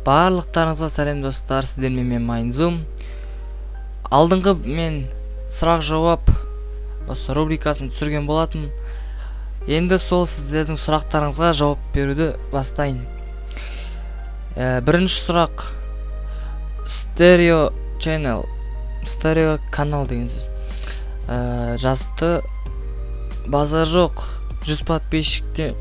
Барлықтарыңызға сәлем достар, сіздермен мен Майнзум. Алдыңғы мен сұрақ жауап осы рубрикасын түсірген болатын. Енді сол сіздердің сұрақтарыңызға жауап беруді бастайын. Бірінші сұрақ стерео канал деген сөз. Жазыпты. Базар жоқ. 100 подписчикпен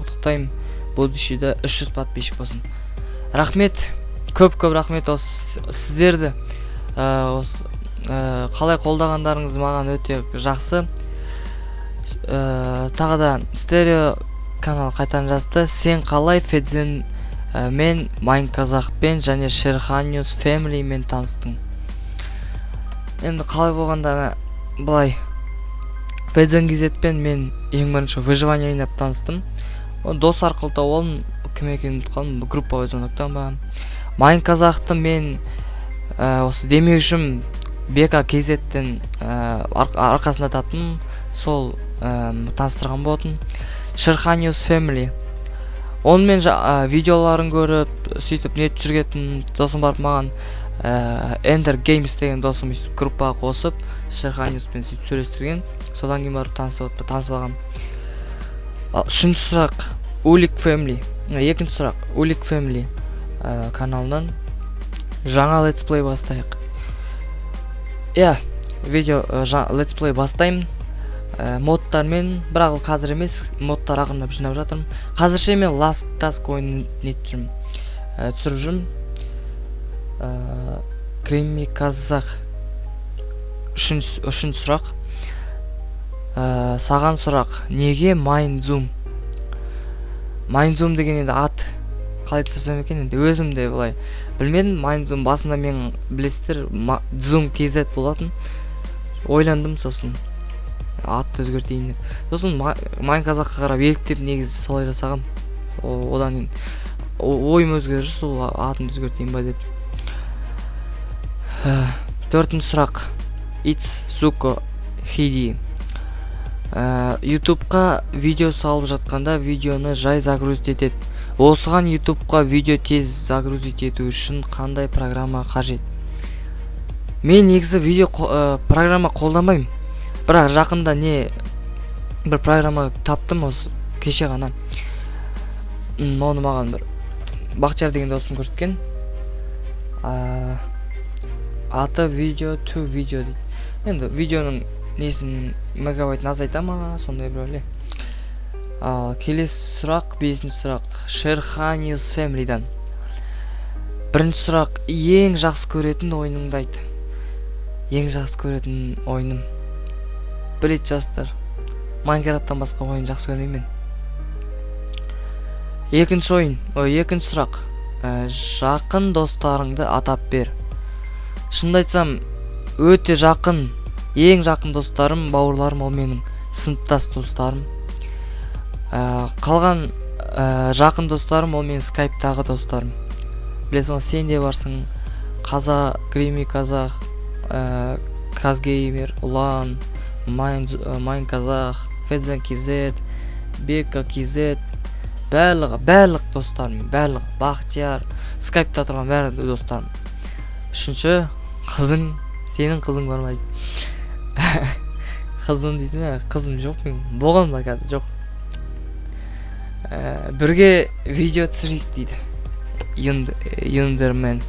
құттықтаймын. Будущийда 300 подписчик болсын. Рахмет, көп рахмет осы сіздерді қалай қолдағандарыңыз маған өте жақсы. Тағы да стерео канал қайтадан жазды. Сен қалай Федзен мен Майнказақпен және Шерханиус фэмилимен таныстың? Енді қалай болғанда былай, Федзен кезетпен мен ең бірінші выживание ойнап таныстым. Дос арқылы тауып алдым, кім екенін ұмытып қалдым, групповой звоноктан ба. Майнказақты мен осы демеушім Бека KZ-тен арқасында таптым, сол таныстырған болатын. Шерханиус фэмили. Онымен видеоларын көріп, сөйтіп нет жүргетін досым барып маған Ender Games деген досым группаға қосып, Шерханиуспен сөйтіп сөйлестірген. Содан кейін барып танысып алғам. Үшінші сұрақ Улик Family. Екінші сұрақ Улик Family каналынан жаңа летсплей бастайық. Видео летсплей бастаймын. Модтармен, бірақ ол қазір емес, модтар ақырындап жинап жатырмын. Қазірше мен Last Task ойынын түсіріп жүрмін. Креми Казах. Үшінші сұрақ. Саған сұрақ, неге Майнзум? Майнзум деген енді ат қалай түсірсем екен, енді өзім де былай білмедім. Майнзум басында мен білесіздер Zoom KZ болатын. Ойландым, сосын атты өзгертейін деп. Сосын Майнказаққа қарап еліктеп негізі солай жасағам. Одан кейін ойым өзгерді, сол атымды өзгертейін ба деп. Төртінші сұрақ It's Suko Hidi. YouTube'қа видео салып жатқанда видеоны жай загрузить етеді. Осыған YouTube'қа видео тез загрузить ету үшін қандай программа қажет? Мен негізі видео программа қолданбаймын. Бірақ жақында бір программа таптым осы кеше ғана. Оны маған бір Бақчар деген досым көрсеткен. Аты видео to видео дейді. Енді видеоның несін мегабайтын азайта ма, сондай бір өле. Келесі сұрақ, бесінші сұрақ Шерханиус фэмилидан. Бірінші сұрақ, ең жақсы көретін ойыныңды айт. Ең жақсы көретін ойыным білет жастар. Майнкрафттан басқа ойын жақсы көрмеймін. Екінші сұрақ жақын достарыңды атап бер. Шынымды айтсам, өте жақын, ең жақын достарым, бауырларым, ол менің сыныптас достарым. Қалған жақын достарым, ол менің скайптағы достарым. Білесің, сен де барсың, Креми Казах, Казгеймер, Улан, Майнказақ, Федзен KZ, Бека KZ, барлық достарым, барлық Бақтияр, скайпта тұрған барлық достарым. Үшінші, сенің қызың бар ма? Қызым дейсің бе? Қызым жоқ мен. Болған ба қазір? Жоқ. Бірге видео түсірейік дейді. Юндермен.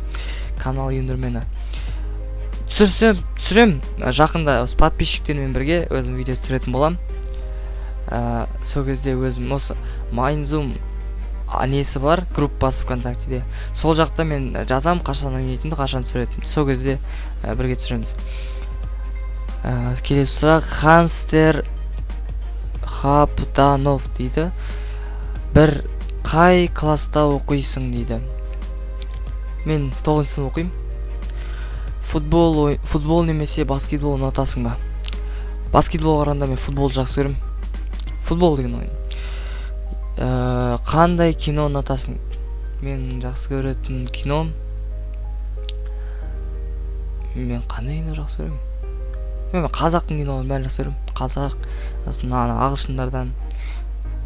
Канал Юндермені. Түсірем. Жақында подписчиктермен бірге өзім видео түсіретін болам. Сол кезде өзім осы Майнзум несі бар, группасы ВКонтактеде. Сол жақта мен жазам, қашан ойнайтынды, қашан түсіретінді. Сол кезде бірге түсіреміз. Келесі сұрақ Ханстер Хаптанов дейді. Бір қай класста оқисың дейді. Мен 9-шы сынып оқимын. Футбол немесе баскетбол ұнатасың ба? Баскетбол қарағанда мен футбол жақсы көремін. Футбол деген ойын. Қандай кино ұнатасың? Мен жақсы көретін кином. Мен қандай кино жақсы көремін? Мен қазақтың киноларын бәрін жақсы көремін. Қазақ, ағылшындардан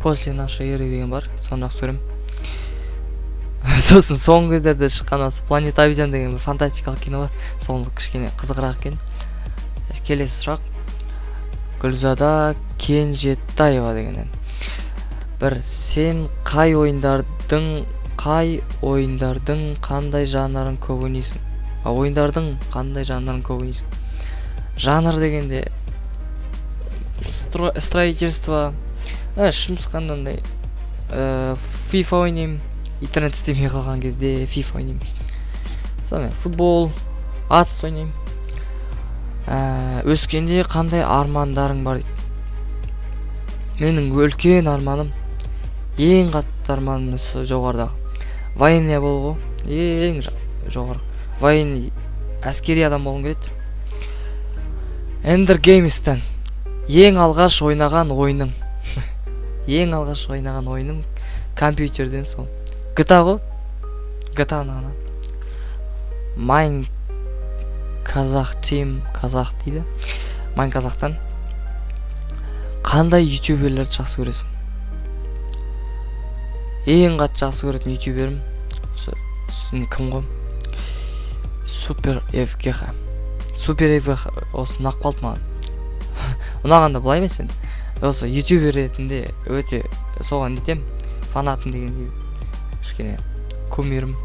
После нашей эры деген бар, соны жақсы көремін. Сосын соңғы кездерде шыққан осы Планета Обезьян деген бір фантастикалық кино бар. Сол кішкене қызығырақ екен. Келесі сұрақ. Гүлзада Кенжетаева дегеннен. Бір сен қай ойындардың қандай жанрын көп ойнайсың? Ойындардың қандай жанрын көп ойнайсың? Жанр дегенде строительство, жұмыс қандандай, FIFA ойнаймын. Интернет істемей қалған кезде FIFA ойнаймын. Сондай футбол, атыс ойнаймын. Өскенде қандай армандарың бар дейді. Менің үлкен арманым, ең қатты арманым жоғарыдағы военный болу. Ең жоғары. Военный әскери адам болғым келеді. Ender Games'тен ең алғаш ойнаған ойыным. Ең алғаш ойнаған ойыным компьютерден сол. GTA ғой. GTA-ны Майн Казах Team Казах дейді. Майн Казахтан. Қандай ютуберлерді жақсы көресің? Ең қатты жақсы көретін ютуберім кім ғой? Супер FGH. Супер FGH осы ұнап қалды маған. Ұнағанда былай емес енді. Осы ютубер ретінде өте соған нетем, фанатым дегендей кішкене кумирім.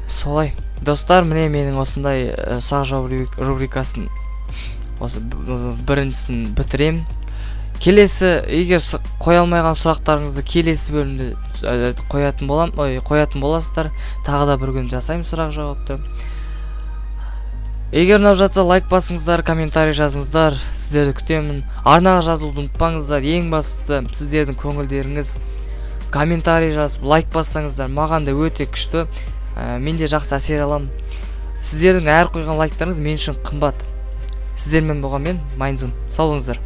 Солай. Достар, міне менің осындай сұрақ-жауап рубрикасын осы біріншісін бітірем. Келесі, егер қоя алмайған сұрақтарыңызды келесі бөлімде қоятын боласыздар. Тағы да бір күн жасаймын сұрақ-жауапты. Егер ұнап жатса лайк басыңыздар, комментарий жазыңыздар. Сіздерді күтемін. Арнаға жазуды ұмытпаңыздар. Ең бастысы сіздердің көңілдеріңіз. Комментарий жазып, лайк бассаңыздар маған да өте күшті. Мен де жақсы әсер алам. Сіздердің әр қойған лайктарыңыз мен үшін қымбат. Сіздермен болған мен Майнзум. Сау болыңыздар.